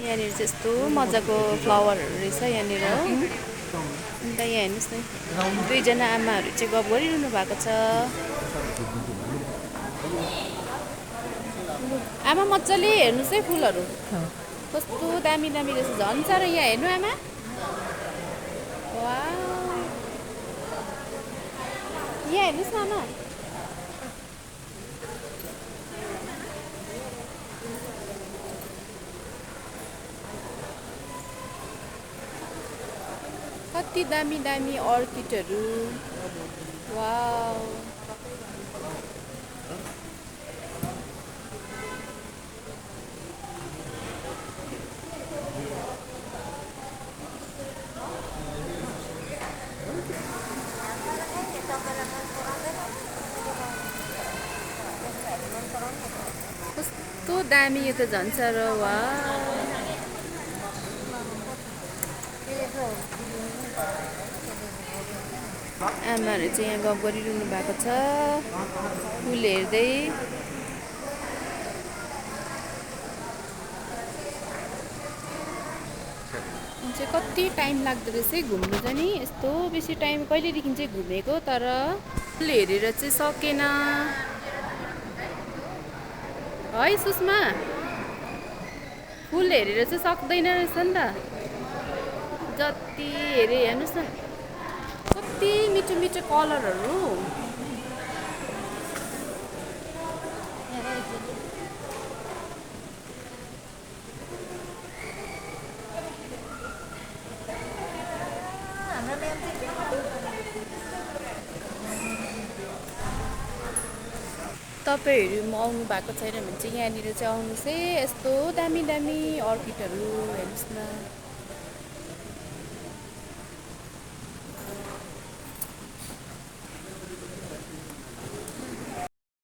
यहाँनिर चाहिँ यस्तो मजाको फ्लावरहरू रहेछ यहाँनिर हो। अन्त यहाँ हेर्नुहोस् न दुईजना आमाहरू चाहिँ गफ गरिरहनु भएको छ। आमा मजाले हेर्नुहोस् है फुलहरू कस्तो दामी दामी रहेछ झन् साह्रो। यहाँ हेर्नु आमा, वाउ, यहाँ हेर्नुहोस् न आमा, कति दामी दामी अर्किडहरू, वाउ। कस्तो दामी, यो त झन् साह्रो, वाउ। आमाहरू चाहिँ यहाँ गफ गरिरहनु भएको छ फुल हेर्दै। चाहिँ कति टाइम लाग्दो रहेछ है घुम्नु चाहिँ नि, यस्तो बेसी टाइम कहिलेदेखि चाहिँ घुमेको तर फुल हेरेर चाहिँ सकेन है सुषमा, फुल हेरेर चाहिँ सक्दैन रहेछ नि त। जति हेरे हेर्नुहोस् न कति मिठो मिठो कलरहरू। तपाईँहरू आउनु भएको छैन भने चाहिँ यहाँनिर चाहिँ आउनुहोस् है, यस्तो दामी दामी अर्किडहरू हेर्नुहोस् न।